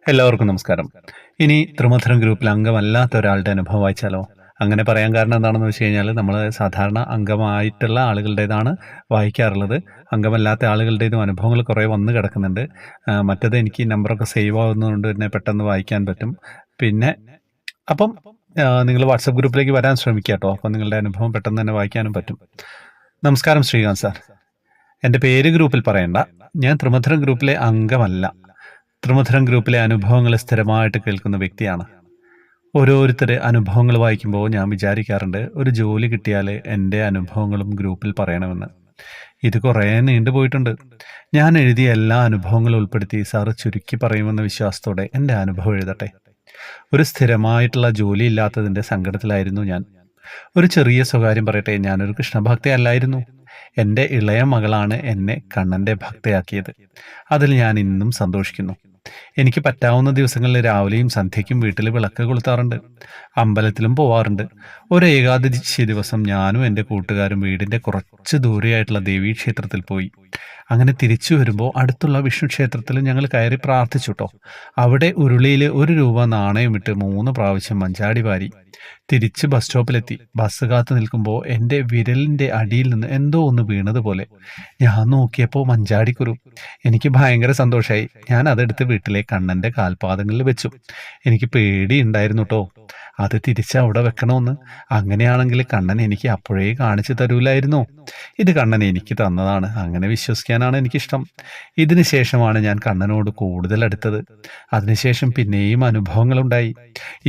എല്ലാവർക്കും നമസ്കാരം. ഇനി ത്രിമധുരം ഗ്രൂപ്പിൽ അംഗമല്ലാത്ത ഒരാളുടെ അനുഭവം വായിച്ചാലോ? അങ്ങനെ പറയാൻ കാരണം എന്താണെന്ന് വെച്ച് കഴിഞ്ഞാൽ, നമ്മൾ സാധാരണ അംഗമായിട്ടുള്ള ആളുകളുടേതാണ് വായിക്കാറുള്ളത്. അംഗമല്ലാത്ത ആളുകളുടേതും അനുഭവങ്ങൾ കുറേ വന്ന് കിടക്കുന്നുണ്ട്. മറ്റേത് എനിക്ക് നമ്പറൊക്കെ സേവ് ആവുന്നതുകൊണ്ട് തന്നെ പെട്ടെന്ന് വായിക്കാൻ പറ്റും. പിന്നെ അപ്പം നിങ്ങൾ വാട്സപ്പ് ഗ്രൂപ്പിലേക്ക് വരാൻ ശ്രമിക്കുക കേട്ടോ. അപ്പം നിങ്ങളുടെ അനുഭവം പെട്ടെന്ന് തന്നെ വായിക്കാനും പറ്റും. നമസ്കാരം ശ്രീകാന്ത് സാർ. എൻ്റെ പേര് ഗ്രൂപ്പിൽ പറയണ്ട. ഞാൻ ത്രിമധുരം ഗ്രൂപ്പിലെ അംഗമല്ല. ത്രിമധുരം ഗ്രൂപ്പിലെ അനുഭവങ്ങൾ സ്ഥിരമായിട്ട് കേൾക്കുന്ന വ്യക്തിയാണ്. ഓരോരുത്തരുടെ അനുഭവങ്ങൾ വായിക്കുമ്പോൾ ഞാൻ വിചാരിക്കാറുണ്ട്, ഒരു ജോലി കിട്ടിയാൽ എൻ്റെ അനുഭവങ്ങളും ഗ്രൂപ്പിൽ പറയണമെന്ന്. ഇത് കുറേ നീണ്ടുപോയിട്ടുണ്ട്. ഞാൻ എഴുതിയ എല്ലാ അനുഭവങ്ങളും ഉൾപ്പെടുത്തി സാറ് ചുരുക്കി പറയുമെന്ന വിശ്വാസത്തോടെ എൻ്റെ അനുഭവം എഴുതട്ടെ. ഒരു സ്ഥിരമായിട്ടുള്ള ജോലി ഇല്ലാത്തതിൻ്റെ സങ്കടത്തിലായിരുന്നു ഞാൻ. ഒരു ചെറിയ സ്വകാര്യം പറയട്ടെ, ഞാനൊരു കൃഷ്ണഭക്തയല്ലായിരുന്നു. എൻ്റെ ഇളയ മകളാണ് എന്നെ കണ്ണൻ്റെ ഭക്തയാക്കിയത്. അതിൽ ഞാൻ ഇന്നും സന്തോഷിക്കുന്നു. എനിക്ക് പറ്റാവുന്ന ദിവസങ്ങളിൽ രാവിലെയും സന്ധ്യയ്ക്കും വീട്ടിൽ വിളക്ക് കൊളുത്താറുണ്ട്. അമ്പലത്തിലും പോവാറുണ്ട്. ഒരു ഏകാദശി ദിവസം ഞാനും എൻ്റെ കൂട്ടുകാരും വീടിൻ്റെ കുറച്ച് ദൂരെയായിട്ടുള്ള ദേവീക്ഷേത്രത്തിൽ പോയി. അങ്ങനെ തിരിച്ചു വരുമ്പോൾ അടുത്തുള്ള വിഷ്ണു ക്ഷേത്രത്തിൽ ഞങ്ങൾ കയറി പ്രാർത്ഥിച്ചു കേട്ടോ. അവിടെ ഉരുളിയിൽ 1 രൂപ നാണയമിട്ട് 3 പ്രാവശ്യം മഞ്ചാടി വാരി. തിരിച്ച് ബസ് സ്റ്റോപ്പിലെത്തി. ബസ് കാത്തു നിൽക്കുമ്പോൾ എൻ്റെ വിരലിൻ്റെ അടിയിൽ നിന്ന് എന്തോ ഒന്ന് വീണതുപോലെ. ഞാൻ നോക്കിയപ്പോൾ മഞ്ചാടിക്കുരു. എനിക്ക് ഭയങ്കര സന്തോഷമായി. ഞാൻ അതെടുത്ത് വീട്ടിലെ കണ്ണൻ്റെ കാൽപാദങ്ങളിൽ വെച്ചു. എനിക്ക് പേടിയുണ്ടായിരുന്നു കേട്ടോ, അത് തിരിച്ച് അവിടെ വെക്കണമെന്ന്. അങ്ങനെയാണെങ്കിൽ കണ്ണൻ എനിക്ക് അപ്പോഴേ കാണിച്ചു തരൂലായിരുന്നോ? ഇത് കണ്ണൻ എനിക്ക് തന്നതാണ്, അങ്ങനെ വിശ്വസിക്കാനാണ് എനിക്കിഷ്ടം. ഇതിന് ശേഷമാണ് ഞാൻ കണ്ണനോട് കൂടുതൽ അടുത്തത്. അതിനുശേഷം പിന്നെയും അനുഭവങ്ങളുണ്ടായി.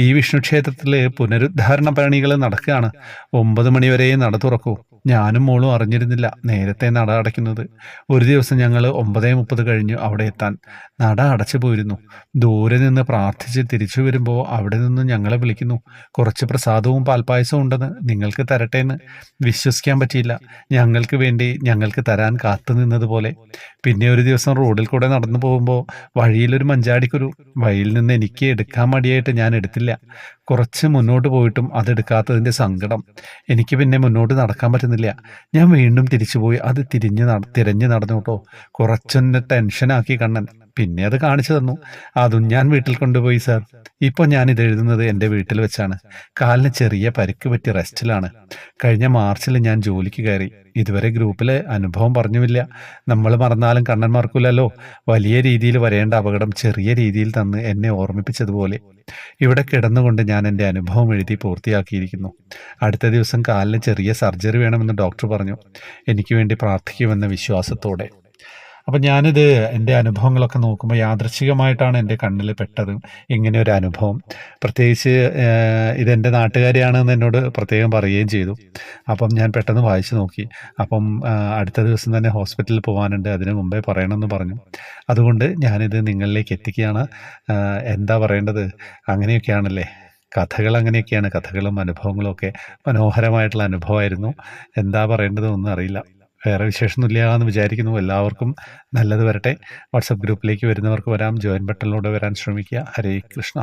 ഈ വിഷ്ണു ക്ഷേത്രത്തിൽ പുനരുദ്ധാരണ പണികൾ നടക്കുകയാണ്. 9 മണിവരെ നട തുറക്കൂ. ഞാനും മോളും അറിഞ്ഞിരുന്നില്ല നേരത്തെ നട അടയ്ക്കുന്നത്. ഒരു ദിവസം ഞങ്ങൾ 9:30 കഴിഞ്ഞു അവിടെ എത്താൻ. നട അടച്ചു പോയിരുന്നു. ദൂരെ നിന്ന് പ്രാർത്ഥിച്ച് തിരിച്ചു വരുമ്പോൾ അവിടെ നിന്ന് ഞങ്ങളെ വിളിക്കുന്നു, കുറച്ച് പ്രസാദവും പാൽപ്പായസവും ഉണ്ടെന്ന്, നിങ്ങൾക്ക് തരട്ടെ എന്ന്. വിശ്വസിക്കാൻ പറ്റിയില്ല. ഞങ്ങൾക്ക് വേണ്ടി ഞങ്ങൾക്ക് തരാൻ കാത്തു നിന്നതുപോലെ. പിന്നെ ഒരു ദിവസം റോഡിൽ കൂടെ നടന്നു പോകുമ്പോൾ വഴിയിലൊരു മഞ്ചാടിക്കുരു. വഴിയിൽ നിന്ന് എനിക്ക് എടുക്കാൻ മടിയായിട്ട് ഞാൻ എടുത്തില്ല. കുറച്ച് മുന്നോട്ട് പോയിട്ടും അതെടുക്കാത്തതിൻ്റെ സങ്കടം. എനിക്ക് പിന്നെ മുന്നോട്ട് നടക്കാൻ പറ്റുന്നില്ല. ഞാൻ വീണ്ടും തിരിച്ചുപോയി അത് തിരഞ്ഞു നടന്നു കേട്ടോ. കുറച്ചൊന്ന് ടെൻഷനാക്കി കണ്ണൻ. പിന്നെ അത് കാണിച്ചു തന്നു. അതും ഞാൻ വീട്ടിൽ കൊണ്ടുപോയി സാർ. ഇപ്പോൾ ഞാനിത് എഴുതുന്നത് എൻ്റെ വീട്ടിൽ വെച്ചാണ്. കാലിന് ചെറിയ പരിക്ക് പറ്റി റെസ്റ്റിലാണ്. കഴിഞ്ഞ മാർച്ചിൽ ഞാൻ ജോലിക്ക് കയറി. ഇതുവരെ ഗ്രൂപ്പിലെ അനുഭവം പറഞ്ഞുമില്ല. നമ്മൾ മറന്നാലും കണ്ണൻ മറക്കൂലല്ലോ. വലിയ രീതിയിൽ വരേണ്ട അപകടം ചെറിയ രീതിയിൽ തന്ന് എന്നെ ഓർമ്മിപ്പിച്ചതുപോലെ. ഇവിടെ കിടന്നുകൊണ്ട് ഞാൻ എൻ്റെ അനുഭവം എഴുതി പൂർത്തിയാക്കിയിരിക്കുന്നു. അടുത്ത ദിവസം കാലിന് ചെറിയ സർജറി വേണമെന്ന് ഡോക്ടർ പറഞ്ഞു. എനിക്ക് വേണ്ടി പ്രാർത്ഥിക്കുമെന്ന വിശ്വാസത്തോടെ. അപ്പം ഞാനിത് എൻ്റെ അനുഭവങ്ങളൊക്കെ നോക്കുമ്പോൾ യാദൃച്ഛികമായിട്ടാണ് എൻ്റെ കണ്ണിൽ പെട്ടത് ഇങ്ങനെ ഒരു അനുഭവം. പ്രത്യേകിച്ച് ഇതെൻ്റെ നാട്ടുകാരിയാണെന്ന് എന്നോട് പ്രത്യേകം പറയുകയും ചെയ്തു. അപ്പം ഞാൻ പെട്ടെന്ന് വായിച്ചു നോക്കി. അപ്പം അടുത്ത ദിവസം തന്നെ ഹോസ്പിറ്റലിൽ പോകാനുണ്ട്, അതിന് മുമ്പേ പറയണമെന്ന് പറഞ്ഞു. അതുകൊണ്ട് ഞാനിത് നിങ്ങളിലേക്ക് എത്തിക്കുകയാണ്. എന്താ പറയേണ്ടത്, അങ്ങനെയൊക്കെയാണല്ലേ കഥകൾ. അങ്ങനെയൊക്കെയാണ് കഥകളും അനുഭവങ്ങളും ഒക്കെ. മനോഹരമായിട്ടുള്ള അനുഭവമായിരുന്നു. എന്താ പറയേണ്ടതെന്നൊന്നും അറിയില്ല. വേറെ വിശേഷമൊന്നുമില്ല എന്ന് വിചാരിക്കുന്നു. എല്ലാവർക്കും നല്ലത് വരട്ടെ. വാട്സപ്പ് ഗ്രൂപ്പിലേക്ക് വരുന്നവർക്ക് വരാം. ജോയിൻ ബട്ടണിലൂടെ വരാൻ ശ്രമിക്കുക. ഹരേ കൃഷ്ണ.